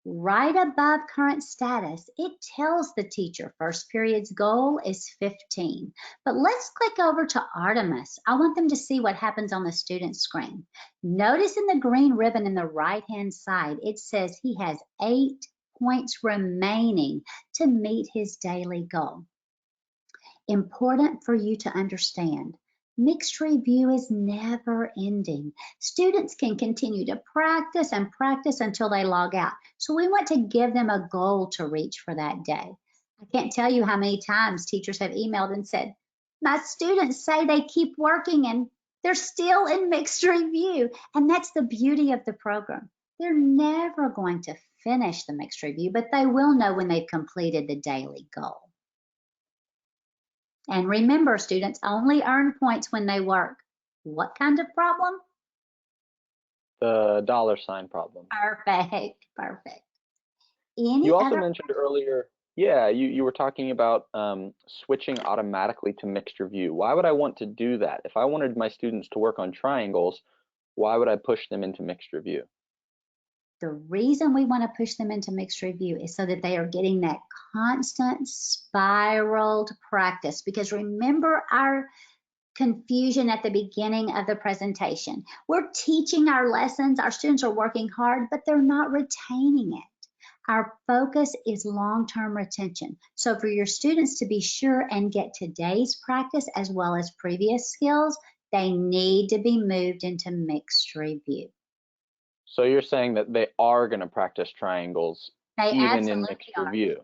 Right above current status, it tells the teacher first period's goal is 15. But let's click over to Artemis. I want them to see what happens on the student screen. Notice in the green ribbon in the right-hand side, it says he has 8 points remaining to meet his daily goal. Important for you to understand. Mixed review is never ending. Students can continue to practice and practice until they log out. So we want to give them a goal to reach for that day. I can't tell you how many times teachers have emailed and said, my students say they keep working and they're still in mixed review. And that's the beauty of the program. They're never going to finish the mixed review, but they will know when they've completed the daily goal. And remember, students only earn points when they work. What kind of problem? The $sign problem. Perfect, perfect. Any You also other? mentioned earlier, yeah, you were talking about switching automatically to mixed review. Why would I want to do that? If I wanted my students to work on triangles, why would I push them into mixed review? The reason we want to push them into mixed review is so that they are getting that constant spiraled practice. Because remember our confusion at the beginning of the presentation. We're teaching our lessons, our students are working hard, but they're not retaining it. Our focus is long-term retention. So for your students to be sure and get today's practice as well as previous skills, they need to be moved into mixed review. So you're saying that they are going to practice triangles They even in absolutely mixed are. review?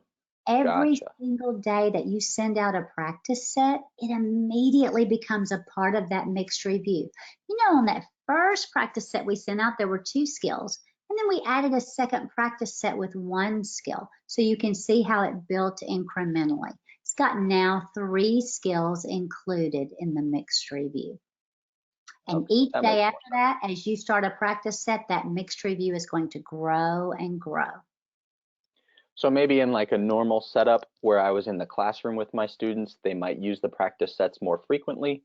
Every Gotcha. single day that you send out a practice set, it immediately becomes a part of that mixed review. You know, on that first practice set we sent out, there were 2 skills, and then we added a second practice set with 1 skill. So you can see how it built incrementally. It's got now 3 skills included in the mixed review. And Okay, each that day makes after that, as you start a practice set, that mixed review is going to grow and grow. So maybe in like a normal setup where I was in the classroom with my students, they might use the practice sets more frequently.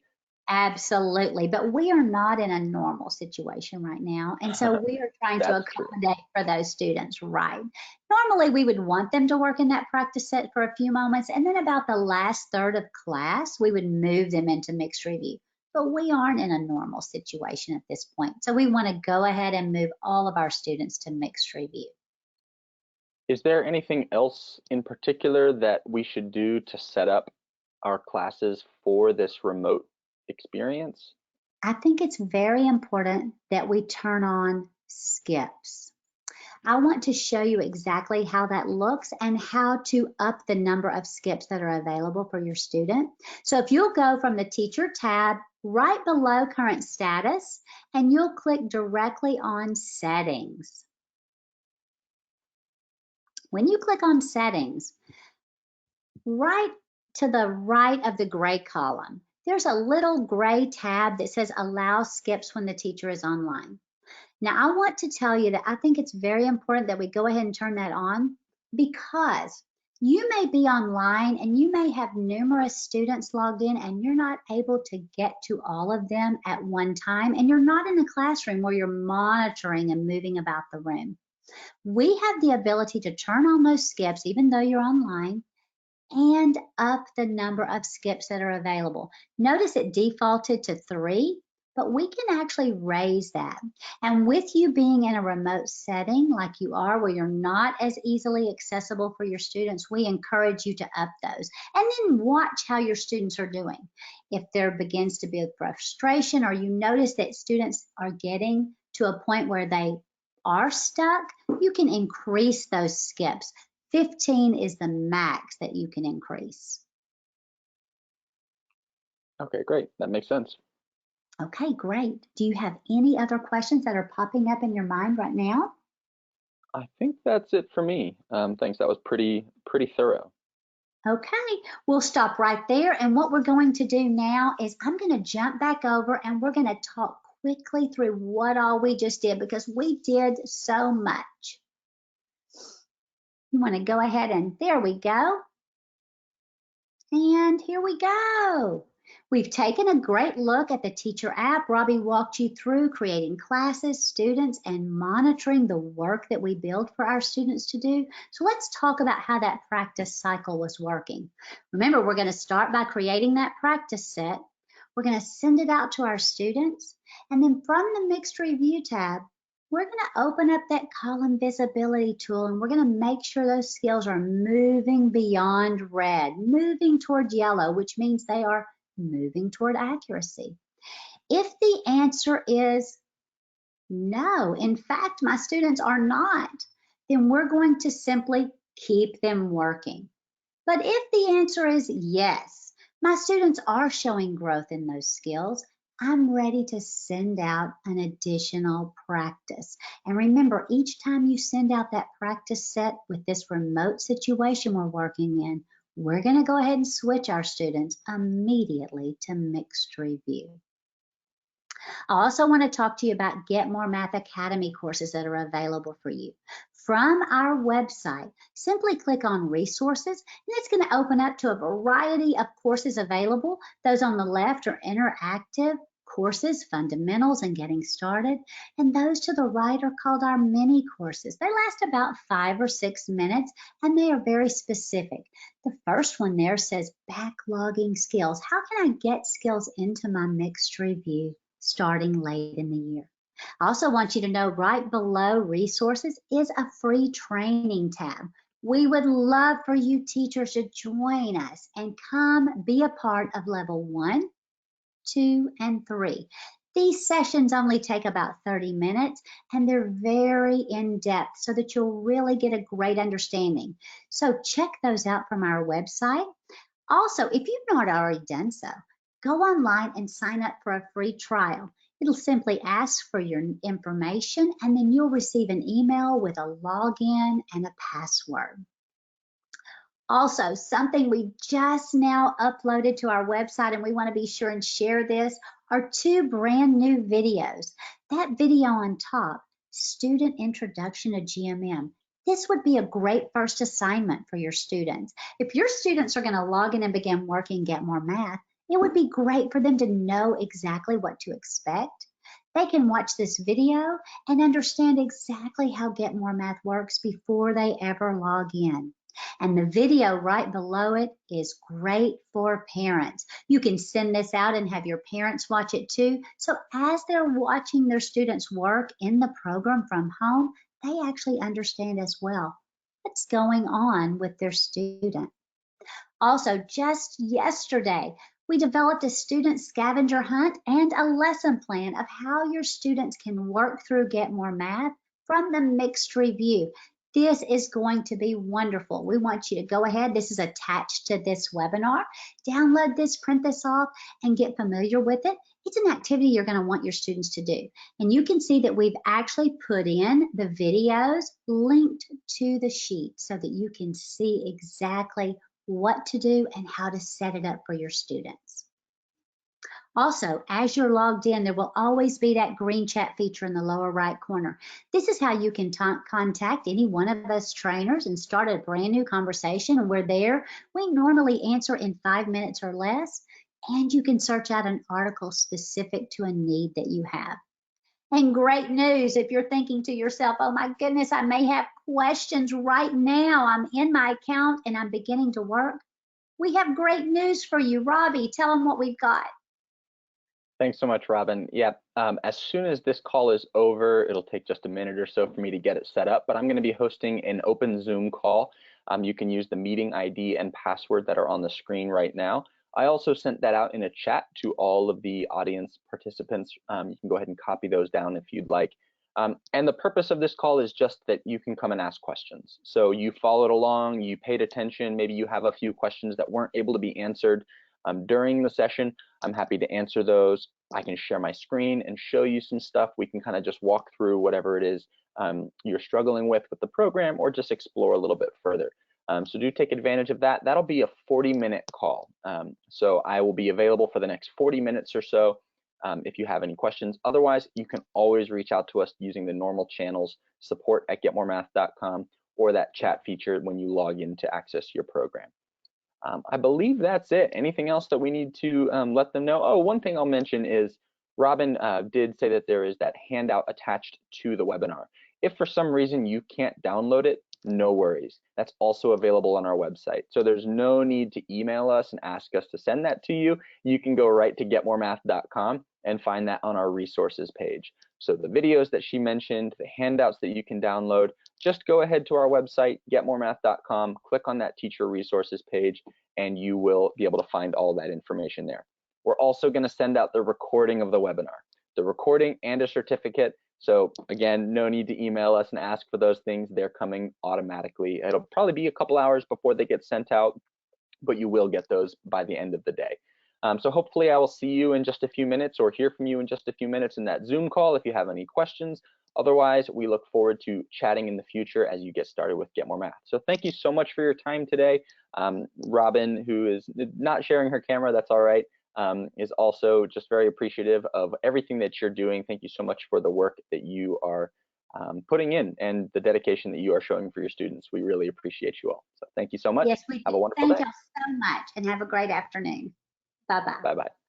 Absolutely, but we are not in a normal situation right now. And so we are trying to That's true. accommodate for those students, right? Normally, we would want them to work in that practice set for a few moments, and then about the last third of class, we would move them into mixed review. But we aren't in a normal situation at this point. So we want to go ahead and move all of our students to mixed review. Is there anything else in particular that we should do to set up our classes for this remote experience? I think it's very important that we turn on skips. I want to show you exactly how that looks and how to up the number of skips that are available for your student. So if you'll go from the teacher tab right below current status, and you'll click directly on settings. When you click on settings, right to the right of the gray column, there's a little gray tab that says allow skips when the teacher is online. Now, I want to tell you that I think it's very important that we go ahead and turn that on, because you may be online and you may have numerous students logged in and you're not able to get to all of them at one time, and you're not in a classroom where you're monitoring and moving about the room. We have the ability to turn on those skips even though you're online, and up the number of skips that are available. Notice it defaulted to 3, but we can actually raise that. And with you being in a remote setting like you are, where you're not as easily accessible for your students, we encourage you to up those. And then watch how your students are doing. If there begins to be a frustration, or you notice that students are getting to a point where they are stuck, you can increase those skips. 15 is the max that you can increase. Okay, great. That makes sense. Okay, great. Do you have any other questions that are popping up in your mind right now? I think that's it for me. Thanks. That was pretty thorough. Okay, we'll stop right there. And what we're going to do now is I'm going to jump back over and we're going to talk quickly through what all we just did, because we did so much. You want to go ahead and there we go. And here we go. We've taken a great look at the teacher app. Robbie walked you through creating classes, students, and monitoring the work that we build for our students to do. So let's talk about how that practice cycle was working. Remember, we're going to start by creating that practice set. We're going to send it out to our students. And then from the Mixed Review tab, we're going to open up that column visibility tool, and we're going to make sure those skills are moving beyond red, moving toward yellow, which means they are moving toward accuracy. If the answer is no, in fact, my students are not, then we're going to simply keep them working. But if the answer is yes, my students are showing growth in those skills, I'm ready to send out an additional practice. And remember, each time you send out that practice set with this remote situation we're working in, we're going to go ahead and switch our students immediately to mixed review. I also want to talk to you about Get More Math Academy courses that are available for you. From our website, simply click on resources, and it's going to open up to a variety of courses available. Those on the left are interactive courses, fundamentals, and getting started. And those to the right are called our mini courses. They last about 5 or 6 minutes, and they are very specific. The first one there says backlogging skills. How can I get skills into my mixed review starting late in the year? I also want you to know right below resources is a free training tab. We would love for you teachers to join us and come be a part of level 1, 2, and 3. These sessions only take about 30 minutes, and they're very in-depth so that you'll really get a great understanding. So check those out from our website. Also, if you've not already done so, go online and sign up for a free trial. It'll simply ask for your information, and then you'll receive an email with a login and a password. Also, something we just now uploaded to our website, and we want to be sure and share this, are 2 brand new videos. That video on top, Student Introduction to GMM, This would be a great first assignment for your students. If your students are going to log in and begin working Get More Math, it would be great for them to know exactly what to expect. They can watch this video and understand exactly how Get More Math works before they ever log in. And the video right below it is great for parents. You can send this out and have your parents watch it too. So as they're watching their students work in the program from home, they actually understand as well what's going on with their student. Also, just yesterday, we developed a student scavenger hunt and a lesson plan of how your students can work through Get More Math from the mixed review. This is going to be wonderful. We want you to go ahead. This is attached to this webinar. Download this, print this off, and get familiar with it. It's an activity you're going to want your students to do. And you can see that we've actually put in the videos linked to the sheet so that you can see exactly what to do and how to set it up for your students. Also, as you're logged in, there will always be that green chat feature in the lower right corner. This is how you can contact any one of us trainers and start a brand new conversation. And we're there. We normally answer in 5 minutes or less, and you can search out an article specific to a need that you have. And great news, if you're thinking to yourself, oh my goodness, I may have questions right now. I'm in my account and I'm beginning to work. We have great news for you. Robbie, tell them what we've got. Thanks so much, Robin. Yeah, as soon as this call is over, it'll take just a minute or so for me to get it set up, but I'm going to be hosting an open Zoom call. You can use the meeting ID and password that are on the screen right now. I also sent that out in a chat to all of the audience participants. You can go ahead and copy those down if you'd like. And the purpose of this call is just that you can come and ask questions. So you followed along, you paid attention, maybe you have a few questions that weren't able to be answered during the session. I'm happy to answer those. I can share my screen and show you some stuff. We can kind of just walk through whatever it is you're struggling with the program, or just explore a little bit further. So do take advantage of that. That'll be a 40-minute call. So I will be available for the next 40 minutes or so if you have any questions. Otherwise, you can always reach out to us using the normal channels, support@getmoremath.com, or that chat feature when you log in to access your program. I believe that's it. Anything else that we need to let them know? Oh, one thing I'll mention is Robin did say that there is that handout attached to the webinar. If for some reason you can't download it, no worries. That's also available on our website. So there's no need to email us and ask us to send that to you. You can go right to getmoremath.com and find that on our resources page. So the videos that she mentioned, the handouts that you can download, just go ahead to our website, getmoremath.com, click on that teacher resources page, and you will be able to find all that information there. We're also going to send out the recording of the webinar, the recording and a certificate. So again, no need to email us and ask for those things. They're coming automatically. It'll probably be a couple hours before they get sent out, but you will get those by the end of the day. So hopefully I will see you in just a few minutes, or hear from you in just a few minutes in that Zoom call if you have any questions. Otherwise, we look forward to chatting in the future as you get started with Get More Math. So thank you so much for your time today. Robin, who is not sharing her camera, that's all right, is also just very appreciative of everything that you're doing. Thank you so much for the work that you are putting in and the dedication that you are showing for your students. We really appreciate you all. So thank you so much. Yes, we do. Have a wonderful Thank day. y'all so much and have a great afternoon. Bye-bye. Bye-bye.